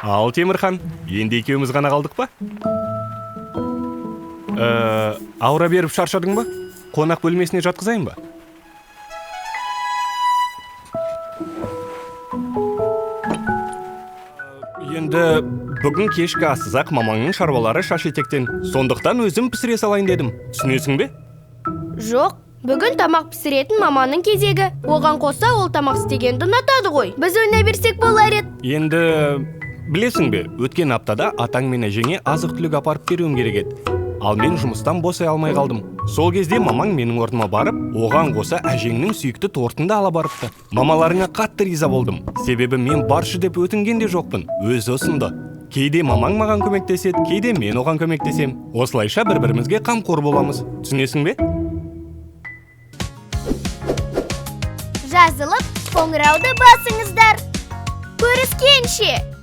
Ал Темірхан, енді екеуміз ғана қалдық па? Аура беріп шаршадың ба? Қонақ бөлмесіне жатқызайын ба? Енді бүгін кешкі ассызақ мамаңның шаруалары шаш етектен. Сондықтан өзім пісіре салайын дедім. Түсінесің бе? Жоқ, бүгін тамақ пісіретін маманың кезегі. Оған қоса ол тамақ істегенді ұнатады ғой. Біз ойнай берсек болар еді. Енді білесің бе, өткен аптада атаң мен әжеңе азық-түлік апарып беруім керек еді. Ал мен жұмыстан босай алмай қалдым. Сол кезде мамаң менің орныма барып, оған қоса әжеңнің сүйікті тортын да ала барыпты. Мамаларыңа қатты риза болдым. Себебі мен баршы деп өтінген де жоқпын. Өзі ұсынды. Кейде мамаң маған көмектеседі, кейде мен оған көмектесем. Осылайша бір-бірімізге қамқор боламыз. Түсінесің бе? Жазылып, қоңырауды басыңыздар. Көріскенше!